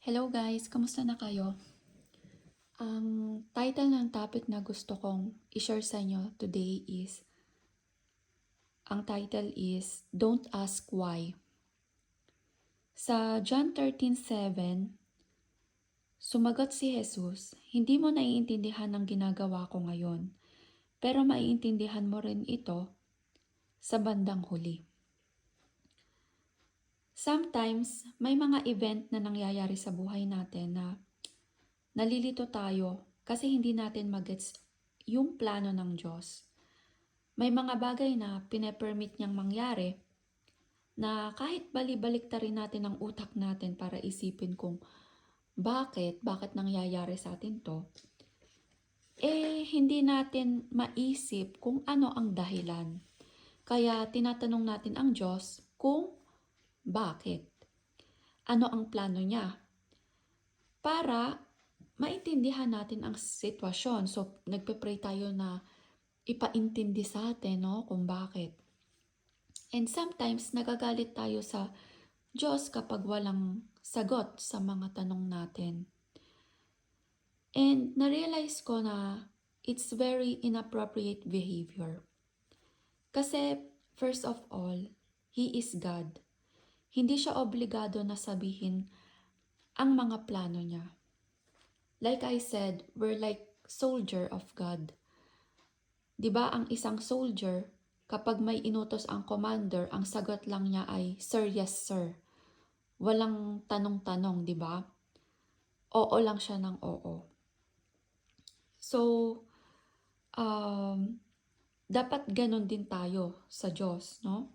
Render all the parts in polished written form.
Hello guys, kamusta na kayo? Ang title ng topic na gusto kong i-share sa inyo today is, ang title is, Don't Ask Why. Sa John 13:7, sumagot si Jesus, hindi mo naiintindihan ang ginagawa ko ngayon, pero maiintindihan mo rin ito sa bandang huli. Sometimes, may mga event na nangyayari sa buhay natin na nalilito tayo kasi hindi natin magets yung plano ng Diyos. May mga bagay na pine-permit niyang mangyari na kahit bali-balik ta rin natin ang utak natin para isipin kung bakit nangyayari sa atin to, hindi natin maisip kung ano ang dahilan. Kaya tinatanong natin ang Diyos kung bakit. Ano ang plano niya? Para maintindihan natin ang sitwasyon. So, nagpe-pray tayo na ipaintindi sa atin, no, kung bakit. And sometimes, nagagalit tayo sa Diyos kapag walang sagot sa mga tanong natin. And na-realize ko na it's very inappropriate behavior. Kasi, first of all, He is God. Hindi siya obligado na sabihin ang mga plano niya. Like I said, we're like soldier of God. 'Di ba ang isang soldier, kapag may inutos ang commander, ang sagot lang niya ay, "Sir, yes, sir." Walang tanong-tanong, 'di ba? Oo lang siya ng oo. So, dapat ganun din tayo sa Diyos, no?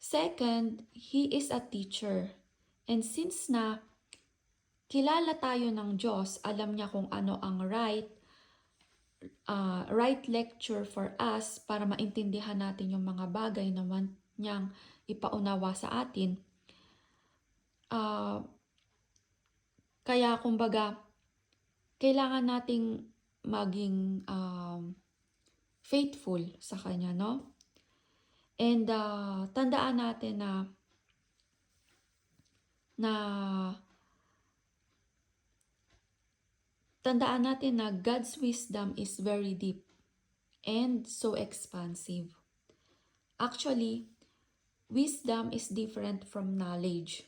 Second, He is a teacher. And since na kilala tayo ng Diyos, alam niya kung ano ang right lecture for us para maintindihan natin yung mga bagay na want niyang ipaunawa sa atin. Kaya kumbaga, kailangan nating maging faithful sa Kanya, no? And tandaan natin na God's wisdom is very deep and so expansive. Actually, wisdom is different from knowledge.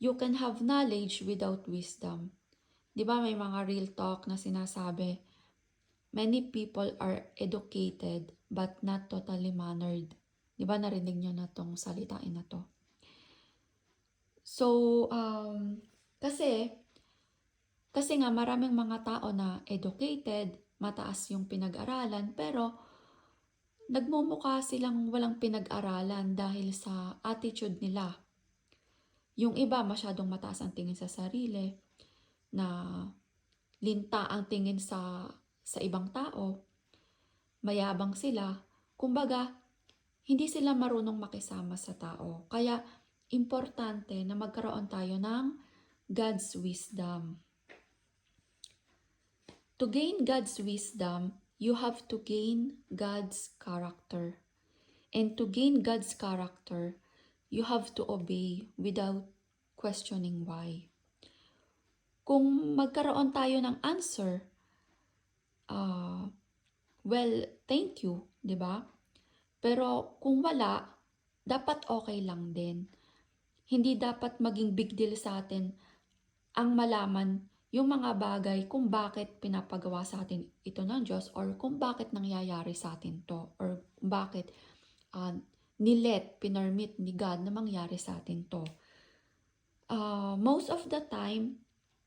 You can have knowledge without wisdom. 'Di ba may mga real talk na sinasabi, many people are educated but not totally mannered. 'Di ba narinig niyo na tong salitain na to? So, kasi nga maraming mga tao na educated, mataas yung pinag-aralan, pero nagmumukha silang walang pinag-aralan dahil sa attitude nila. Yung iba masyadong mataas ang tingin sa sarili, na linta ang tingin sa ibang tao, mayabang sila, kumbaga, hindi sila marunong makisama sa tao. Kaya, importante na magkaroon tayo ng God's wisdom. To gain God's wisdom, you have to gain God's character. And to gain God's character, you have to obey without questioning why. Kung magkaroon tayo ng answer, well, thank you, di ba? Pero kung wala, dapat okay lang din. Hindi dapat maging big deal sa atin ang malaman yung mga bagay kung bakit pinapagawa sa atin ito ng Diyos, or kung bakit nangyayari sa atin to, or bakit pinermit ni God na mangyari sa atin to. Most of the time,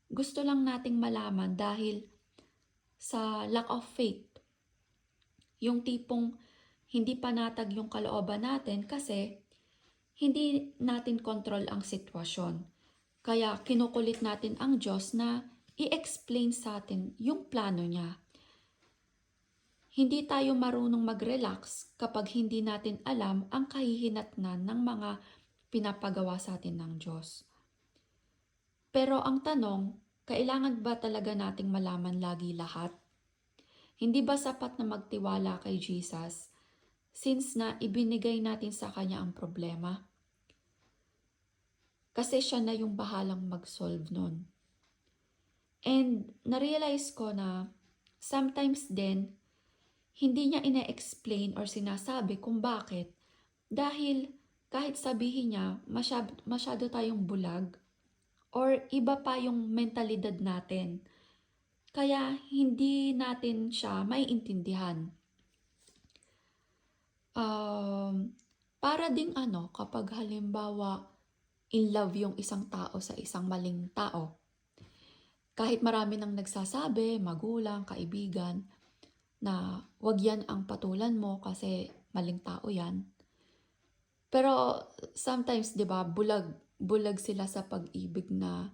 gusto lang nating malaman dahil sa lack of faith. Yung tipong hindi panatag yung kalooban natin kasi hindi natin control ang sitwasyon. Kaya kinukulit natin ang Diyos na i-explain sa atin yung plano niya. Hindi tayo marunong mag-relax kapag hindi natin alam ang kahihinatnan ng mga pinapagawa sa atin ng Diyos. Pero ang tanong, kailangan ba talaga nating malaman lagi lahat? Hindi ba sapat na magtiwala kay Jesus since na ibinigay natin sa Kanya ang problema? Kasi siya na yung bahalang mag-solve nun. And na-realize ko na sometimes din, hindi niya ina-explain or sinasabi kung bakit. Dahil kahit sabihin niya, masyado tayong bulag or iba pa yung mentalidad natin. Kaya hindi natin siya maiintindihan. Para ding kapag halimbawa in love yung isang tao sa isang maling tao. Kahit marami nang nagsasabi, magulang, kaibigan, na wag yan ang patulan mo kasi maling tao yan. Pero sometimes, 'di ba, bulag sila sa pag-ibig na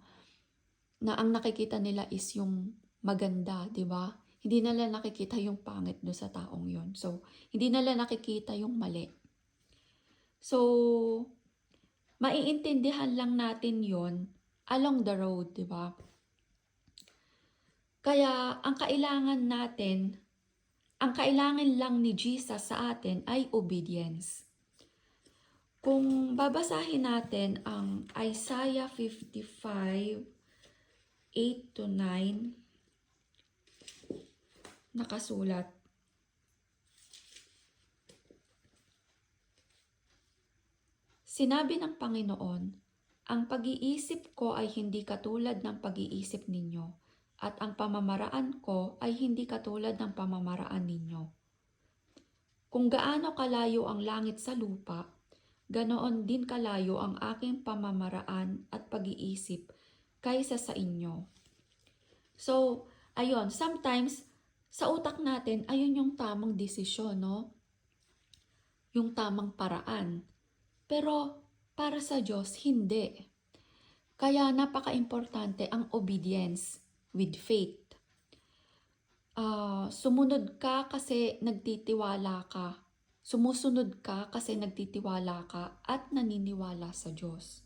ang nakikita nila is yung maganda, 'di ba? Hindi nila nakikita yung pangit do sa taong yon. So, hindi nila nakikita yung mali. So, maiintindihan lang natin yon along the road, 'di ba? Kaya ang kailangan lang ni Jesus sa atin ay obedience. Kung babasahin natin ang Isaiah 55, 8 to 9, nakasulat. Sinabi ng Panginoon, ang pag-iisip ko ay hindi katulad ng pag-iisip ninyo, at ang pamamaraan ko ay hindi katulad ng pamamaraan ninyo. Kung gaano kalayo ang langit sa lupa, ganoon din kalayo ang aking pamamaraan at pag-iisip kaysa sa inyo. So, ayun, sometimes sa utak natin, ayun yung tamang desisyon, no? Yung tamang paraan. Pero para sa Diyos, hindi. Kaya napaka-importante ang obedience with faith. Sumunod ka kasi nagtitiwala ka. Sumusunod ka kasi nagtitiwala ka at naniniwala sa Diyos.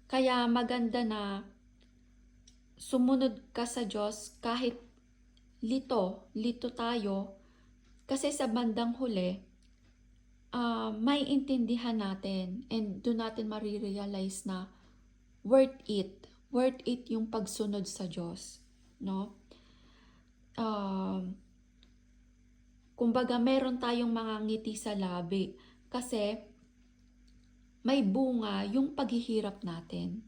Kaya maganda na sumunod ka sa Diyos kahit lito tayo, kasi sa bandang huli, may intindihan natin and doon natin marirealize na worth it yung pagsunod sa Diyos, no? Kumbaga meron tayong mga ngiti sa labi kasi may bunga yung paghihirap natin.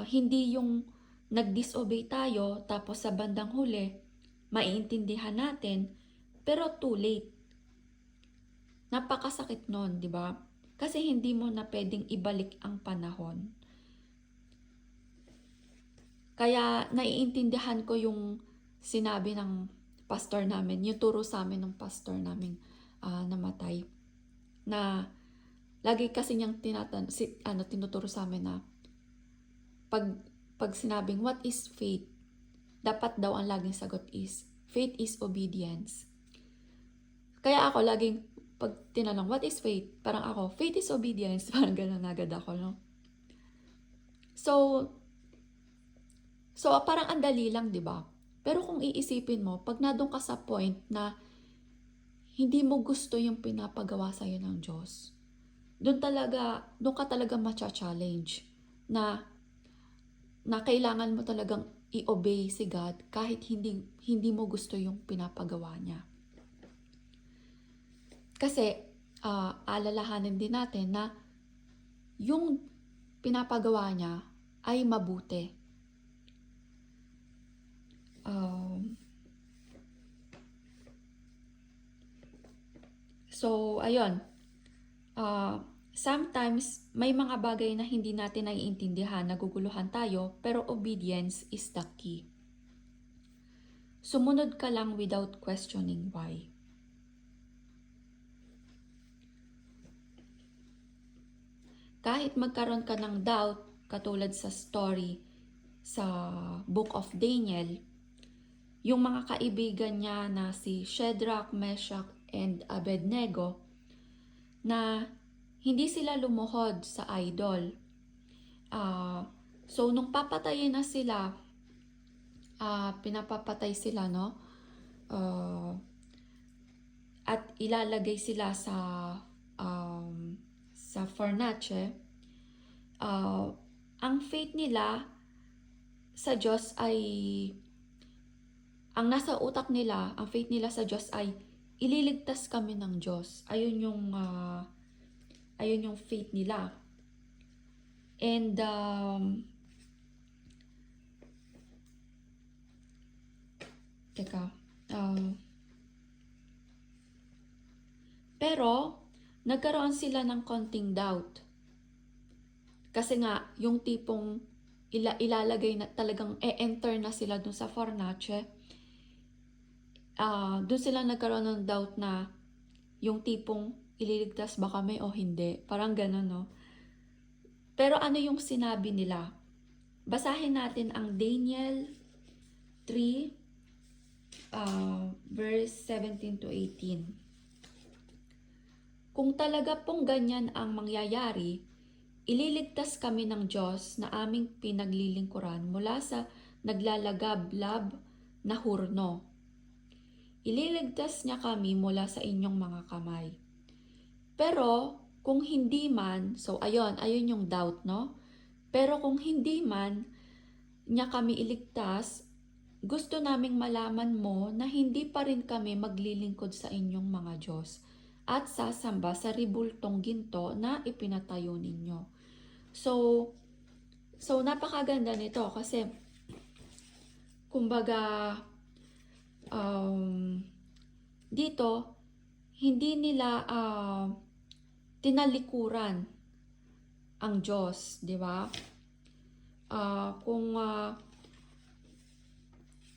Hindi yung nag-disobey tayo tapos sa bandang huli, maiintindihan natin, pero too late. Napakasakit nun, di ba? Kasi hindi mo na pwedeng ibalik ang panahon. Kaya naiintindihan ko yung sinabi ng pastor namin, yung turo sa amin ng pastor namin namatay. Na lagi kasi niyang tinuturo sa amin na pag sinabing what is faith, dapat daw ang laging sagot is faith is obedience. Kaya ako laging pag tinanong what is faith, parang ako faith is obedience, parang gano'n agad ako, no? So parang ang dali lang, 'di ba? Pero kung iisipin mo, pag nadong ka sa point na hindi mo gusto yung pinapagawa sa iyo ng Diyos, doon ka talaga ma-challenge na kailangan mo talagang i-obey si God kahit hindi mo gusto yung pinapagawa niya. Kasi alalahanin din natin na yung pinapagawa niya ay mabuti. So, ayun. Sometimes, may mga bagay na hindi natin naiintindihan, naguguluhan tayo, pero obedience is the key. Sumunod ka lang without questioning why. Kahit magkaroon ka ng doubt, katulad sa story sa Book of Daniel, yung mga kaibigan niya na si Shadrach, Meshach, and Abednego, na hindi sila lumuhod sa idol. So, nung papatayin na sila, pinapapatay sila, no? at ilalagay sila sa fornace, ang faith nila sa Diyos ay, ang nasa utak nila, ang faith nila sa Diyos ay ililigtas kami ng Diyos. Ayun yung faith nila. And pero nagkaroon sila ng konting doubt. Kasi nga, yung tipong ilalagay na talagang e-enter na sila dun sa fornace, dun sila nagkaroon ng doubt na yung tipong ililigtas ba kami o hindi. Parang gano'n, no? Pero ano yung sinabi nila? Basahin natin ang Daniel 3, verse 17 to 18. Kung talaga pong ganyan ang mangyayari, ililigtas kami ng Diyos na aming pinaglilingkuran mula sa naglalagablab na hurno. Ililigtas niya kami mula sa inyong mga kamay. Pero kung hindi man, so ayun yung doubt, no? Pero kung hindi man niya kami iligtas, gusto naming malaman mo na hindi pa rin kami maglilingkod sa inyong mga Diyos at sasamba sa ribultong ginto na ipinatayo ninyo. So napakaganda nito kasi kumbaga dito hindi nila tinalikuran ang Diyos, di ba?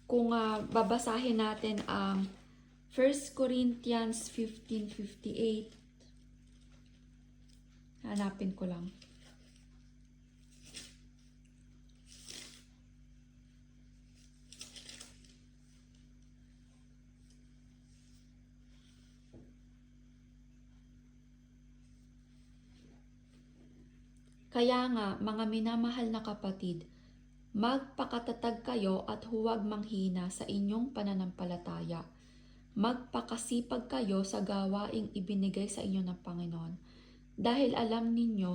Kung babasahin natin ang 1 Corinthians 15:58, hanapin ko lang. Kaya nga, mga minamahal na kapatid, magpakatatag kayo at huwag manghina sa inyong pananampalataya. Magpakasipag kayo sa gawaing ibinigay sa inyo ng Panginoon. Dahil alam ninyo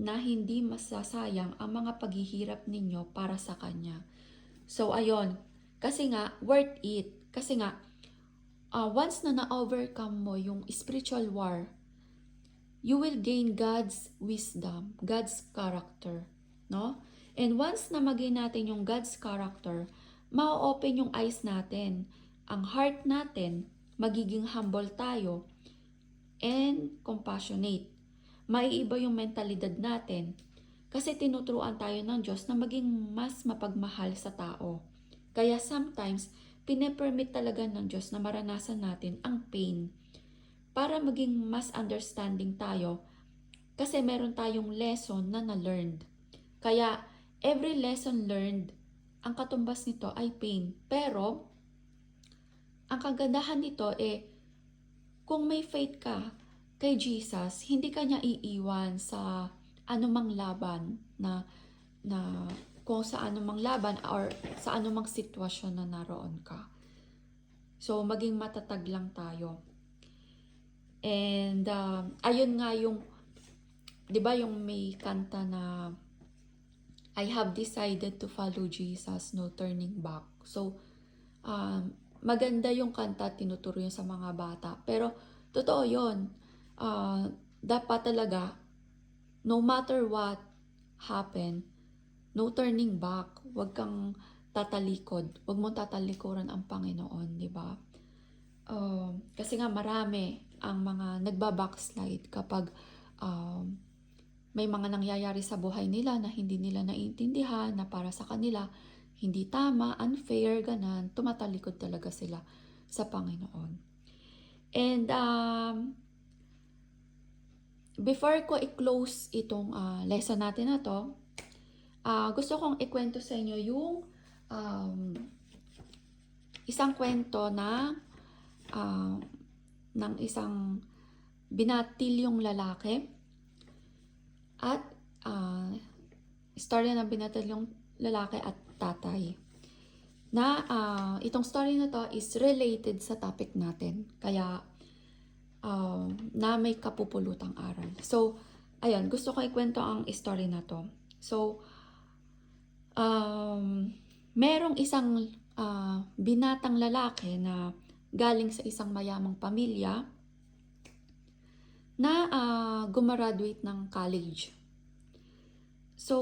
na hindi masasayang ang mga paghihirap ninyo para sa Kanya. So, ayun. Kasi nga, worth it. Kasi nga, once na na-overcome mo yung spiritual war, you will gain God's wisdom, God's character, no? And once na mag-gain natin yung God's character, ma-open yung eyes natin, ang heart natin, magiging humble tayo, and compassionate. Maiiba yung mentalidad natin, kasi tinuturuan tayo ng Diyos na maging mas mapagmahal sa tao. Kaya sometimes, pine-permit talaga ng Diyos na maranasan natin ang pain, para maging mas understanding tayo kasi meron tayong lesson na na-learned. Kaya every lesson learned, ang katumbas nito ay pain. Pero ang kagandahan nito kung may faith ka kay Jesus, hindi ka niya iiwan sa anumang laban na kung sa anumang laban or sa anumang sitwasyon na naroon ka. So maging matatag lang tayo. And ayun nga yung, di ba yung may kanta na I have decided to follow Jesus, no turning back. So maganda yung kanta, tinuturo yun sa mga bata. Pero totoo yun, dapat talaga no matter what happen, no turning back. Huwag kang tatalikod, huwag mong tatalikuran ang Panginoon, di ba? Kasi nga marami ang mga nagbabackslide kapag may mga nangyayari sa buhay nila na hindi nila naiintindihan, na para sa kanila hindi tama, unfair, ganan, tumatalikod talaga sila sa Panginoon. And before ko i-close itong lesson natin na to, gusto kong ikwento sa inyo yung isang kwento na ng isang binatilyong lalaki at istorya ng binatilyong lalaki at tatay na itong story na to is related sa topic natin. Kaya na may kapupulutang aral. So, ayun, gusto ko ikwento ang story na to. So, merong isang binatang lalaki na galing sa isang mayamang pamilya na gumraduate ng college. So,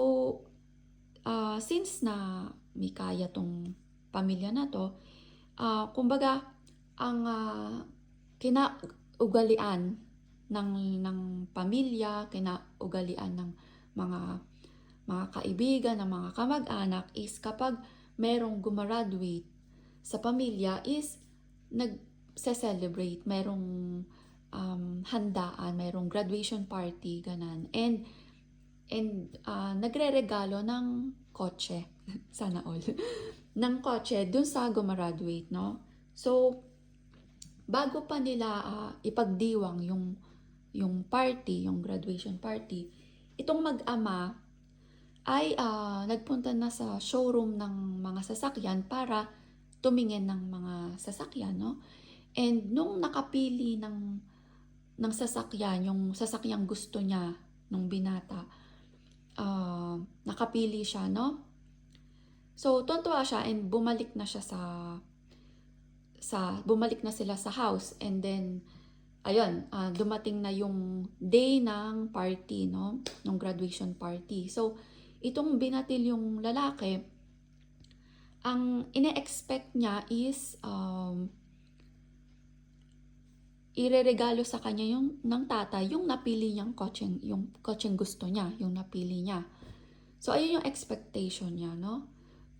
since na may kaya tong pamilya na to, kumbaga, ang kinaugalian ng pamilya, kinaugalian ng mga kaibigan, ng mga kamag-anak is kapag merong gumraduate sa pamilya is nag-celebrate, merong handaan, merong graduation party, ganan. And nagre-regalo ng kotse, sana all, ng kotse dun sa gumraduate, no? So, bago pa nila ipagdiwang yung party, yung graduation party, itong mag-ama ay nagpunta na sa showroom ng mga sasakyan para tumingin ng mga sasakyan, no? And nung nakapili ng sasakyan, yung sasakyang gusto niya nung binata, nakapili siya, no? So, tuwa siya and bumalik na siya bumalik na sila sa house. And then, ayun, dumating na yung day ng party, no? Ng graduation party. So, itong binatil yung lalaki, ang ine-expect niya is ireregalo sa kanya ng tatay yung napili niyang yung kotseng gusto niya, yung napili niya. So, ayun yung expectation niya, no?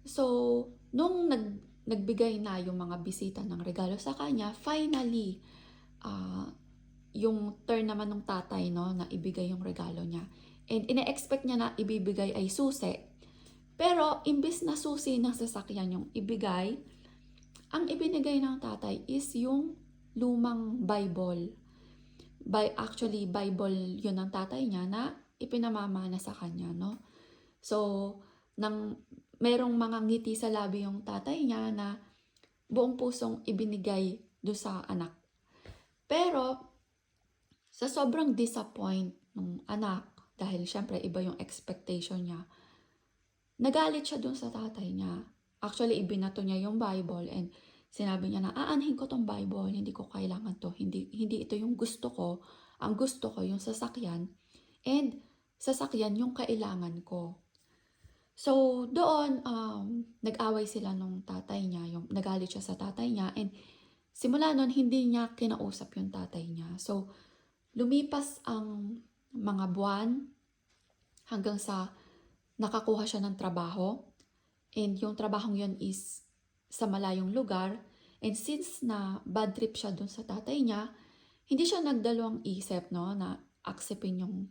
So, nung nagbigay na yung mga bisita ng regalo sa kanya, finally, yung turn naman ng tatay, no, na ibigay yung regalo niya. And ine-expect niya na ibibigay ay susi. Pero, imbis na susi ng sasakyan yung ibigay, ang ibinigay ng tatay is yung lumang Bible. Actually, Bible yun ng tatay niya na ipinamamana sa kanya, no? So, merong mga ngiti sa labi yung tatay niya na buong pusong ibinigay do sa anak. Pero, sa sobrang disappoint ng anak, dahil syempre iba yung expectation niya, nagalit siya dun sa tatay niya. Actually, ibinato niya yung Bible and sinabi niya na, aanhin ko tong Bible, hindi ko kailangan to, hindi ito yung gusto ko. Ang gusto ko yung sasakyan, and sasakyan yung kailangan ko. So, doon, nag-away sila nung tatay niya, nagalit siya sa tatay niya, and simula nun, hindi niya kinausap yung tatay niya. So, lumipas ang mga buwan hanggang sa nakakuha siya ng trabaho, and yung trabahong yun is sa malayong lugar, and since na bad trip siya dun sa tatay niya, hindi siya nagdalawang isip, no, na acceptin yung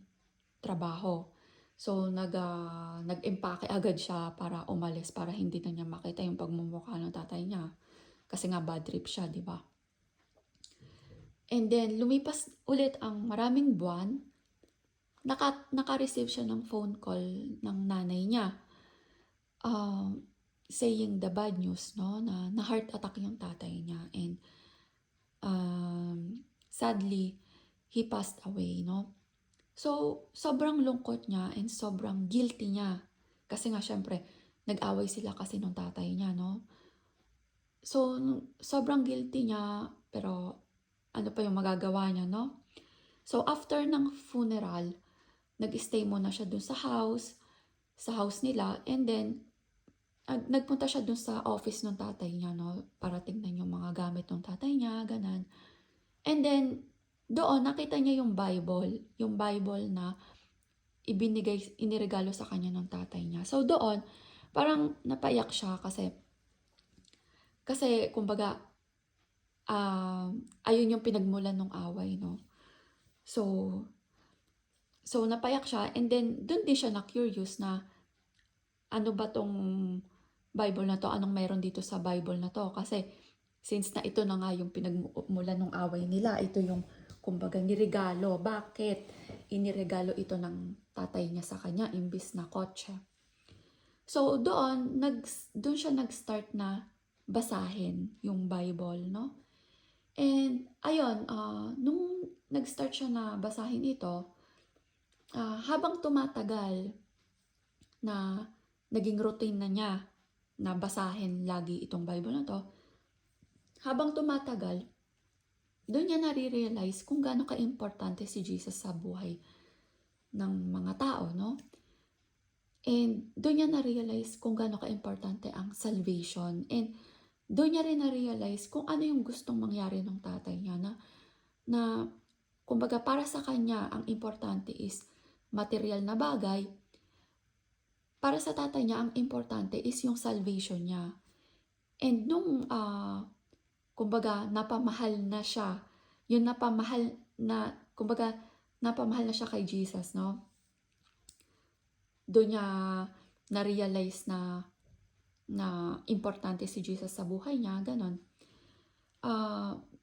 trabaho. So, nag-impake agad siya para umalis, para hindi na niya makita yung pagmumukha ng tatay niya. Kasi nga bad trip siya, di ba? And then, lumipas ulit ang maraming buwan, naka-receive siya ng phone call ng nanay niya. Saying the bad news, no, na heart attack yung tatay niya, and sadly he passed away, no. So sobrang lungkot niya and sobrang guilty niya kasi nga syempre nag-away sila kasi nung tatay niya, no. So sobrang guilty niya, pero ano pa yung magagawa niya, no. So after ng funeral, nag-stay muna siya dun sa house nila, and then nagpunta siya dun sa office ng tatay niya, no, para tingnan yung mga gamit ng tatay niya, ganan. And then, doon nakita niya yung Bible na iniregalo sa kanya ng tatay niya. So doon, parang napaiyak siya kasi kumbaga, ayun yung pinagmulan ng away, no. So napaiyak siya, and then doon din siya na-curious na ano ba tong Bible na to, anong meron dito sa Bible na to, kasi since na ito na nga yung pinagmulan ng away nila, ito yung kumbaga niregalo, bakit iniregalo ito ng tatay niya sa kanya imbis na kotse. So doon siya nag-start na basahin yung Bible, no? And ayun, nung nag-start siya na basahin ito, habang tumatagal na naging routine na niya na basahin lagi itong Bible na 'to, habang tumatagal, do'n niya nare-realize kung gaano kaimportante si Jesus sa buhay ng mga tao, 'no? And do'n niya na-realize kung gaano kaimportante ang salvation, and do'n niya rin na-realize kung ano yung gustong mangyari nung tatay niya na kumbaga para sa kanya ang importante is material na bagay, para sa tatay niya ang importante is yung salvation niya. And nung, kumbaga napamahal na siya, yung napamahal na kumbaga napamahal na siya kay Jesus, 'no? Do'n niya na-realize na importante si Jesus sa buhay niya, gano'n.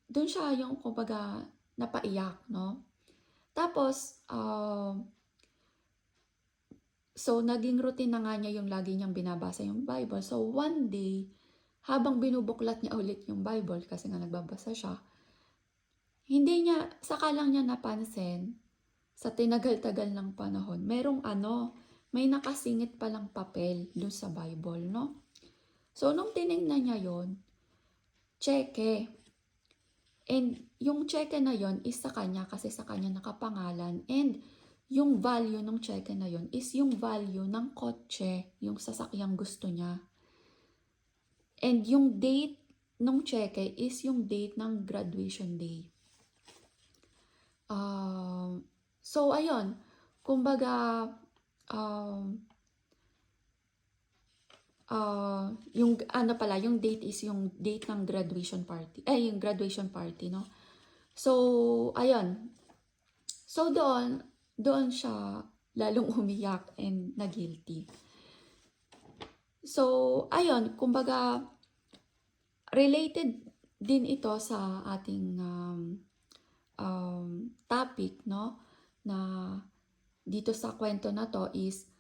Do'n siya yung kumbaga napaiyak, 'no? Tapos, so naging routine na nga niya yung lagi niyang binabasa yung Bible. So one day, habang binubuklat niya ulit yung Bible kasi nga nagbabasa siya, hindi niya saka lang niya napansin sa tinagal-tagal ng panahon, may nakasingit palang papel dun sa Bible, no? So nung tiningnan niya yon, tseke. And yung tseke na yon is sa kanya kasi sa kanya nakapangalan, and yung value ng tseke na yon is yung value ng kotse, yung sasakyang gusto niya. And yung date nung tseke is yung date ng graduation day. So ayun, kumbaga, yung ano pala, yung date is yung date ng graduation party, yung graduation party, no? So, ayun. So, doon siya lalong umiyak and na-guilty. So, ayun, kumbaga, related din ito sa ating topic, no? Na dito sa kwento na to is,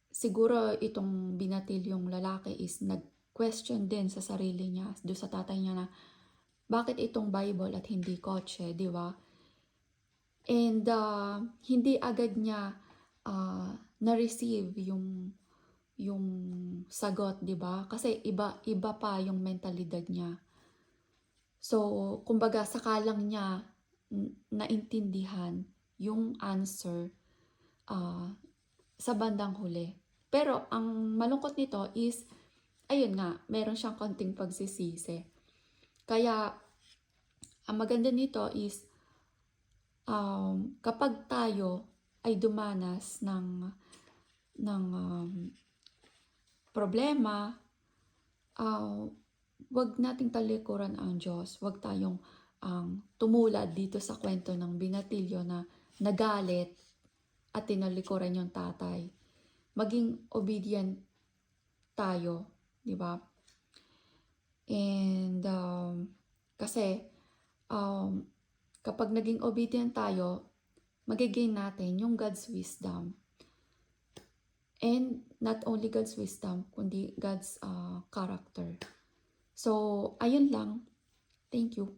siguro itong binatilyong lalaki is nag-question din sa sarili niya, do sa tatay niya na, bakit itong Bible at hindi kotse, di ba? And hindi agad niya na-receive yung sagot, di ba? Kasi iba pa yung mentalidad niya. So, kumbaga saka lang niya naintindihan yung answer sa bandang huli. Pero ang malungkot nito is, ayun nga, meron siyang konting pagsisisi. Kaya, ang maganda nito is, kapag tayo ay dumanas ng problema, wag nating talikuran ang Diyos. Wag tayong tumulad dito sa kwento ng binatilyo na nagalit at tinalikuran yung tatay. Maging obedient tayo, di ba? And kasi kapag naging obedient tayo, magigain natin yung God's wisdom. And not only God's wisdom, kundi God's character. So, ayun lang. Thank you.